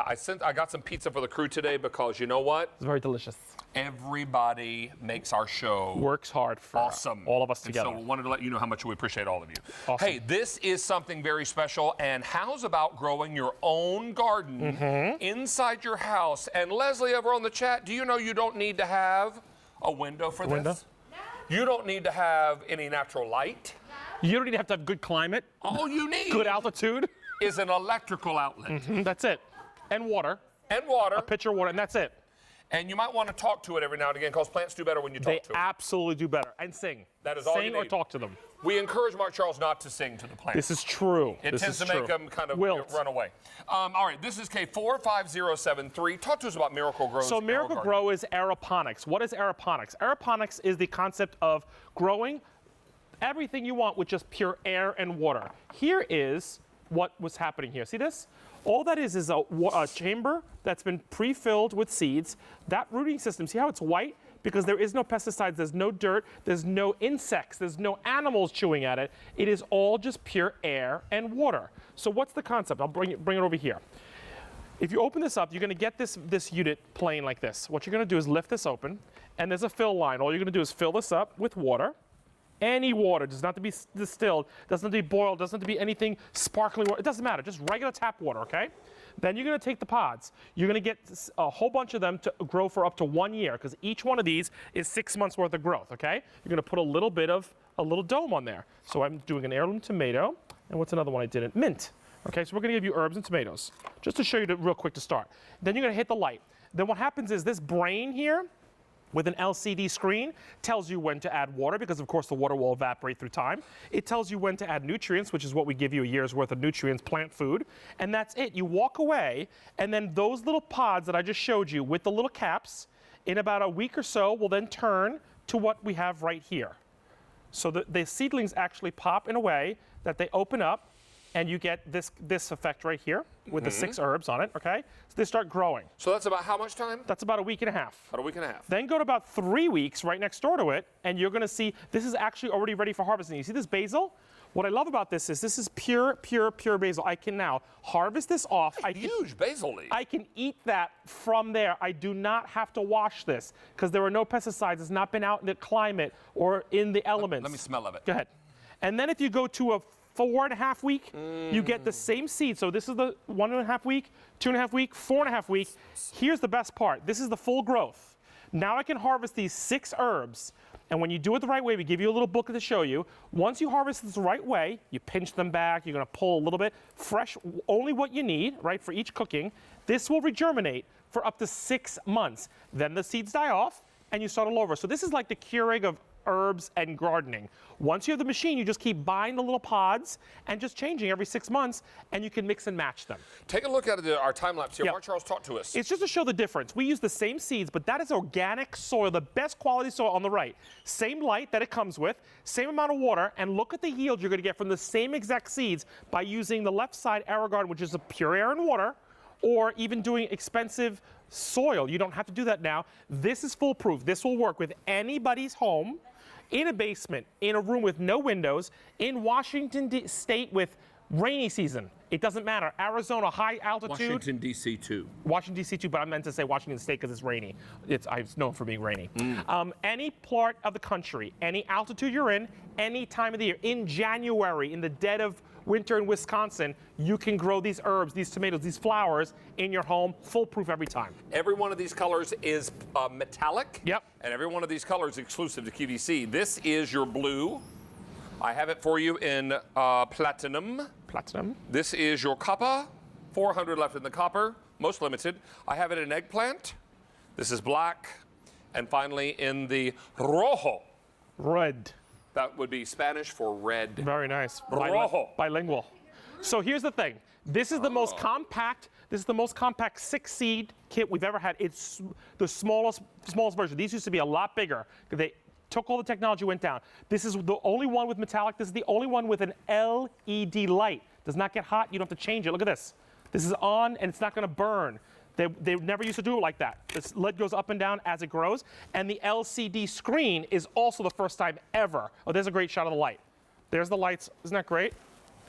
I got some pizza for the crew today because you know what? It's very delicious. Everybody makes our show Works hard for awesome. all of us together. And so wanted to let you know how much we appreciate all of you. Awesome. Hey, this is something very special. And how's about growing your own garden inside your house? And Leslie, over on the chat, do you know you don't need to have a window for this? No. You don't need to have any natural light. You don't need to have good climate. All you need good altitude is an electrical outlet. That's it. And water. And water. A pitcher of water, and that's it. And you might want to talk to it every now and again because plants do better when you talk to them. They absolutely do better. And sing. That is all you need. Sing or talk to them. We encourage Mark Charles not to sing to the plants. This is true. It tends to make them kind of run away. All right, this is K45073. Talk to us about Miracle-Gro. So Miracle-Gro is aeroponics. What is aeroponics? Aeroponics is the concept of growing everything you want with just pure air and water. Here is what was happening here. See this? All that is a chamber that's been pre-filled with seeds. That rooting system, see how it's white? Because there is no pesticides, there's no dirt, there's no insects, there's no animals chewing at it. It is all just pure air and water. So what's the concept? I'll bring it over here. If you open this up, you're gonna get this unit plain like this. What you're gonna do is lift this open, and there's a fill line. All you're gonna do is fill this up with water. Any water, does not have to be distilled, doesn't have to be boiled, doesn't have to be anything sparkling water, it doesn't matter, just regular tap water, okay? Then you're gonna take the pods. You're gonna get a whole bunch of them to grow for up to 1 year, because each one of these is 6 months worth of growth, okay? You're gonna put a little dome on there. So I'm doing an heirloom tomato, and what's another one I didn't? Mint. Okay, so we're gonna give you herbs and tomatoes, just to show you real quick to start. Then you're gonna hit the light. Then what happens is this brain here, with an LCD screen, tells you when to add water, because of course the water will evaporate through time. It tells you when to add nutrients, which is what we give you a year's worth of nutrients, plant food, and that's it. You walk away, and then those little pods that I just showed you with the little caps, in about a week or so, will then turn to what we have right here. So the seedlings actually pop in a way that they open up, and you get this effect right here with the 6 herbs on it, okay? So they start growing. So that's about how much time? That's about a week and a half. About a week and a half. Then go to about 3 weeks right next door to it, and you're gonna see this is actually already ready for harvesting. You see this basil? What I love about this is pure basil. I can now harvest this off. Huge basil leaf. I can eat that from there. I do not have to wash this because there are no pesticides. It's not been out in the climate or in the elements. Let me smell of it. Go ahead. And then if you go to a 4.5 week, you get the same seed. So this is the 1.5 week, 2.5 week, 4.5 week. Here's the best part. This is the full growth. Now I can harvest these 6 herbs. And when you do it the right way, we give you a little booklet to show you. Once you harvest this the right way, you pinch them back, you're gonna pull a little bit, fresh, only what you need, right, for each cooking. This will regerminate for up to 6 months. Then the seeds die off, and you start all over. So this is like the Keurig of herbs and gardening. Once you have the machine, you just keep buying the little pods and just changing every 6 months, and you can mix and match them. Take a look at our time lapse here. Mark Charles, talk to us. It's just to show the difference. We use the same seeds, but that is organic soil, the best quality soil on the right. Same light that it comes with, same amount of water, and look at the yield you're gonna get from the same exact seeds by using the left side Aerogarden, which is a pure air and water, or even doing expensive soil. You don't have to do that now. This is foolproof. This will work with anybody's home, in a basement, in a room with no windows, in Washington State with rainy season. It doesn't matter. Arizona, high altitude. Washington, D.C. too. Washington, D.C. too, but I meant to say Washington State because it's rainy. I'm known for being rainy. Any part of the country, any altitude you're in, any time of the year, in January, in the dead of winter in Wisconsin, you can grow these herbs, these tomatoes, these flowers in your home, foolproof every time. Every one of these colors is metallic. Yep. And every one of these colors is exclusive to QVC. This is your blue. I have it for you in platinum. Platinum. This is your copper. 400 left in the copper, most limited. I have it in eggplant. This is black. And finally in the rojo. Red. That would be Spanish for red. Very nice. Rojo. Bilingual. So here's the thing. This is the most compact. This is the most compact 6-seed kit we've ever had. It's the smallest version. These used to be a lot bigger. They took all the technology, went down. This is the only one with metallic. This is the only one with an LED light. Does not get hot. You don't have to change it. Look at this. This is on, and it's not going to burn. They never used to do it like that. This lid goes up and down as it grows, and the LCD screen is also the first time ever. Oh, there's a great shot of the light. There's the lights. Isn't that great?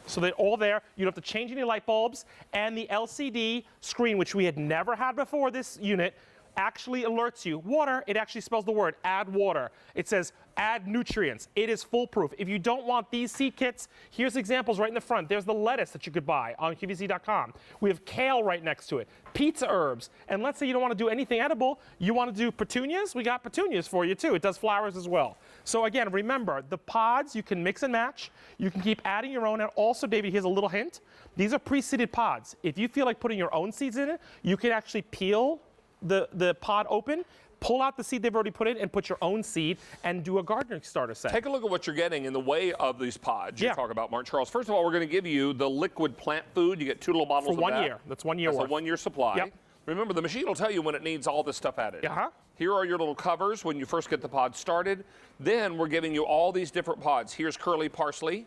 So they're all there. You don't have to change any light bulbs. And the LCD screen, which we had never had before this unit, actually alerts you. Water, it actually spells the word, add water. It says add nutrients. It is foolproof. If you don't want these seed kits, here's examples right in the front. There's the lettuce that you could buy on QVC.com. We have kale right next to it, pizza herbs. And let's say you don't want to do anything edible, you want to do petunias, we got petunias for you too. It does flowers as well. So again, remember, the pods you can mix and match. You can keep adding your own. And also, David, here's a little hint. These are pre-seeded pods. If you feel like putting your own seeds in it, you can actually peel the pod open, pull out the seed they've already put in, and put your own seed and do a gardening starter set. Take a look at what you're getting in the way of these pods you talk about, Mark Charles. First of all, we're going to give you the liquid plant food. You get 2 little bottles for of that. 1 year. That's 1 year worth. That's a 1 year supply. Yep. Remember, the machine will tell you when it needs all this stuff added. Uh-huh. Here are your little covers when you first get the pod started. Then we're giving you all these different pods. Here's curly parsley.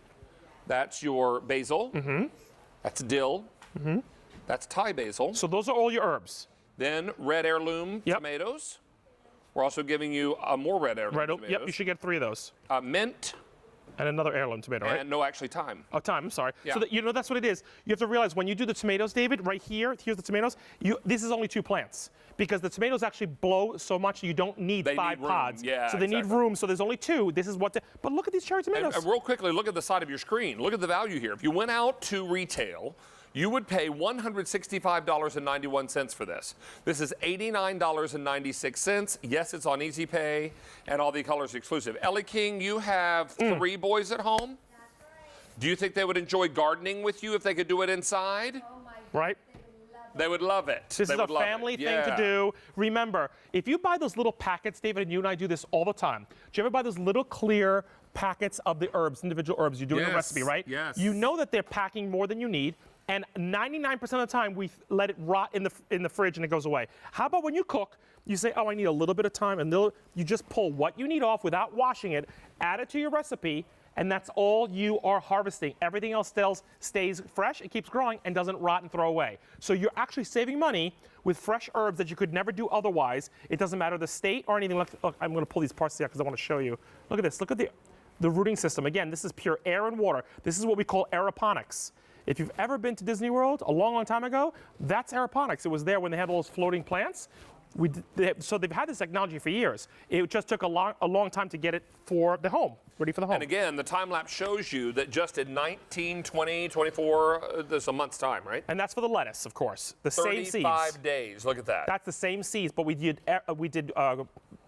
That's your basil. Mm-hmm. That's dill. Mm-hmm. That's Thai basil. So those are all your herbs. Then red heirloom tomatoes. We're also giving you more red heirloom tomatoes. Yep, you should get 3 of those. Mint. And another heirloom tomato, right? And no, actually thyme. Oh, thyme, I'm sorry. Yeah. So that, that's what it is. You have to realize when you do the tomatoes, David, right here, here's the tomatoes, this is only 2 plants. Because the tomatoes actually blow so much you don't need 5 pods. Yeah, so they need room, so there's only 2. This is what but look at these cherry tomatoes. And real quickly, look at the side of your screen. Look at the value here. If you went out to retail, you would pay $165.91 for this. This is $89.96. Yes, it's on Easy Pay, and all the colors exclusive. Ellie King, you have 3 boys at home. That's right. Do you think they would enjoy gardening with you if they could do it inside? Oh my Right? They would love it. This is a family thing to do. Remember, if you buy those little packets, David, and you and I do this all the time. Do you ever buy those little clear packets of the herbs, individual herbs? You do it in a recipe, right? Yes. You know that they're packing more than you need. And 99% of the time, we let it rot in the fridge and it goes away. How about when you cook, you say, oh, I need a little bit of time, and you just pull what you need off without washing it, add it to your recipe, and that's all you are harvesting. Everything else stays fresh, it keeps growing, and doesn't rot and throw away. So you're actually saving money with fresh herbs that you could never do otherwise. It doesn't matter the state or anything. Look, I'm going to pull these parts out because I want to show you. Look at this. Look at the rooting system. Again, this is pure air and water. This is what we call aeroponics. If you've ever been to Disney World a long, long time ago, that's aeroponics. It was there when they had all those floating plants. So they've had this technology for years. It just took a long time to get it for the home, ready for the home. And again, the time lapse shows you that just in 19, 20, 24, there's a month's time, right? And that's for the lettuce, of course. The same seeds. 35 days. Look at that. That's the same seeds, but we did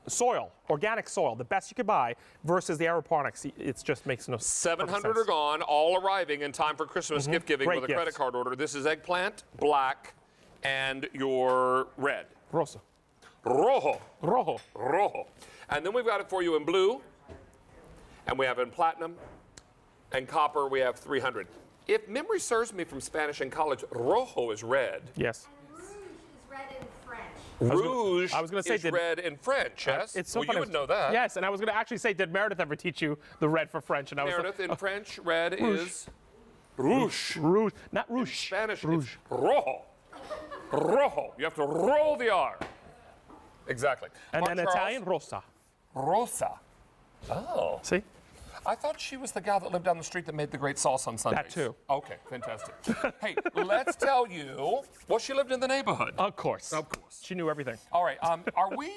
soil, organic soil, the best you could buy, versus the aeroponics. It just makes no sense. 700 are gone, all arriving in time for Christmas gift giving Great with a credit gifts. card order. This is eggplant, black, and your red. Rosa. Rojo. Rojo. Rojo. And then we've got it for you in blue, and we have it in platinum, and copper we have 300. If memory serves me from Spanish in college, rojo is red. Yes. And rouge is red in French. Rouge I was gonna say, is red in French, yes? It's so well, funny. you would know that. Yes, and I was going to actually say, did Meredith ever teach you the red for French? And I was Meredith, in French, red is rouge. Rouge, not In rouge. Spanish, Rouge. it's rojo. Rojo. You have to roll the R. Exactly. And Mark then Charles, Italian, rosa. Rosa. Oh. See? I thought she was the gal that lived down the street that made the great sauce on Sundays. That too. Okay, fantastic. Hey, let's tell you, well, she lived in the neighborhood. Of course. Of course. She knew everything. All right, are we